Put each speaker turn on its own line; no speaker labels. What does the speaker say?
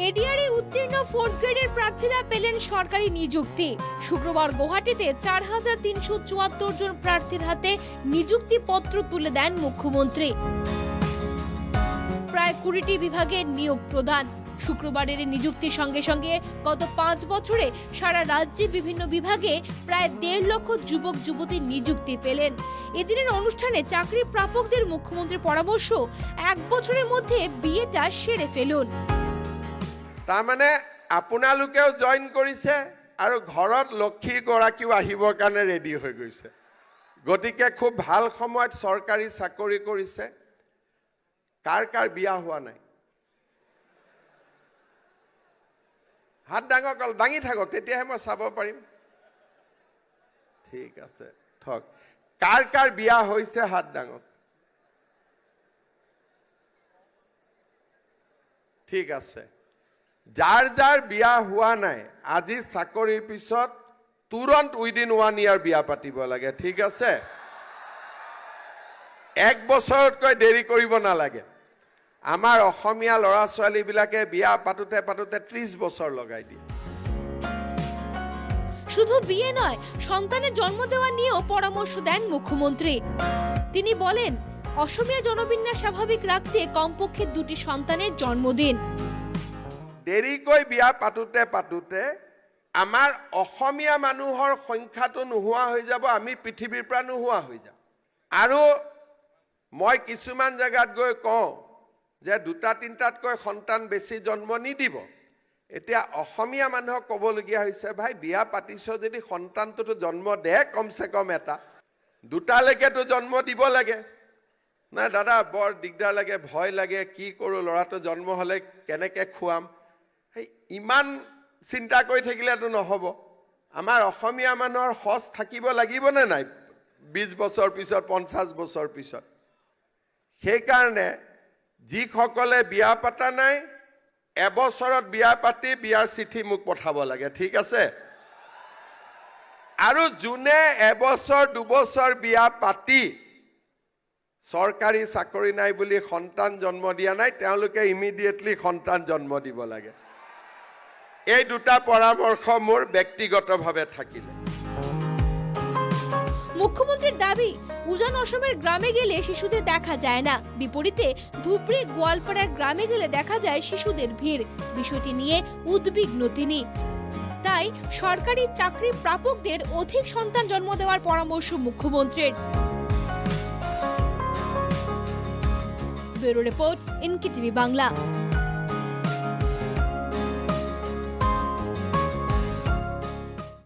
এডিআরে উত্তীর্ণ 4th গ্রেডের প্রার্থীরা পেলেন সরকারি নিযুক্তি। শুক্রবার গুয়াহাটিতে ৪,৩৭৪ জন প্রার্থীর হাতে নিযুক্তিপত্র তুলে দেন মুখ্যমন্ত্রী। প্রায় ২০টি বিভাগে নিয়োগ প্রদান। শুক্রবারের নিযুক্তির সঙ্গে সঙ্গে গত ৫ বছরে সারা রাজ্যে বিভিন্ন বিভাগে প্রায় ১.৫ লক্ষ যুবক যুবতী নিযুক্তি পেলেন। এদিনের অনুষ্ঠানে চাকরি প্রাপকদের মুখ্যমন্ত্রীর পরামর্শ, ১ বছরের মধ্যে বিয়েটা সেরে ফেলুন।
তার মানে আপোনালোকেও জয়েন কৰিছে আৰু ঘৰত লক্ষ্মী গৰাকীও আহিবৰ কাৰণে ৰেডি হৈ গৈছে। গতিকে খুব ভাল সময়ত চৰকাৰী চাকৰি কৰিছে। কাৰ কাৰ বিয়া হোৱা নাই? হাত দাঙি থাকক, তেতিয়াহে মই চাব পাৰিম। ঠিক আছে, থক। কাৰ কাৰ বিয়া হৈছে হাত দাঙক। ঠিক আছে। যাৰ যাৰ বিয়া হোৱা নাই, আজি চাকৰিৰ পিছত তুৰন্ত উইদিন 1 year বিয়া পাতিব লাগে। ঠিক আছে? 1 বছৰতকৈ দেৰি কৰিব নালাগে। আমাৰ অসমীয়া ল'ৰা ছোৱালীবিলাকে বিয়া পাতোতে পাতোতে 30 বছৰ লগাই দিয়ে।
শুধু বিয়ে নয়, সন্তানের জন্ম দেওয়া নিয়েও পরামর্শ দেন মুখ্যমন্ত্রী। তিনি বলেন, অসমীয়া জনবিন্যাস স্বাভাবিক রাখতে কমপক্ষে 2টি সন্তানের জন্ম দিন।
দেৰিকৈ বিয়া পাতোতে পাতোতে আমাৰ অসমীয়া মানুহৰ সংখ্যাটো নোহোৱা হৈ যাব, আমি পৃথিৱীৰ পৰা নোহোৱা হৈ যাম। আৰু মই কিছুমান জায়গাত গৈ কওঁ যে 2-3টাতকৈ সন্তান বেছি জন্ম নিদিব। এতিয়া অসমীয়া মানুহক ক'বলগীয়া হৈছে, ভাই বিয়া পাতিছ যদি সন্তানটোতো জন্ম দে, কমচে কম এটা। 2টালৈকেতো জন্ম দিব লাগে। নাই দাদা বৰ দিগদাৰ লাগে, ভয় লাগে, কি কৰোঁ, ল'ৰাটো জন্ম হ'লে কেনেকৈ খুৱাম। সেই ইমান চিন্তা কৰি থাকিলেতো নহ'ব। আমাৰ অসমীয়া মানুহৰ সঁচ থাকিব লাগিবনে নাই 20 বছৰ পিছত, 50 বছৰ পিছত? সেইকাৰণে যিসকলে বিয়া পাতা নাই, এবছৰত বিয়া পাতি বিয়াৰ চিঠি মোক পঠাব লাগে। ঠিক আছে? আৰু যোনে এবছৰ 2 বছৰ বিয়া পাতি চৰকাৰী চাকৰি নাই বুলি সন্তান জন্ম দিয়া নাই, তেওঁলোকে ইমিডিয়েটলি সন্তান জন্ম দিব লাগে। এই 2টা পৰামৰ্শ মোৰ ব্যক্তিগতভাৱে থাকিলে।
মুখ্যমন্ত্রীর দাবি, উজান অসমের গ্রামে গেলে শিশুদের দেখা যায় না, বিপরীতে ধুবড়ী গোয়ালপাড়ার গ্রামে গেলে দেখা যায় শিশুদের ভিড়। বিষয়টি নিয়ে উদ্বিগ্ন তিনি। তাই সরকারি চাকরি প্রাপকদের অধিক সন্তান জন্ম দেওয়ার পরামর্শ মুখ্যমন্ত্রীর। ব্যুরো রিপোর্ট, ইনকি টিভি বাংলা।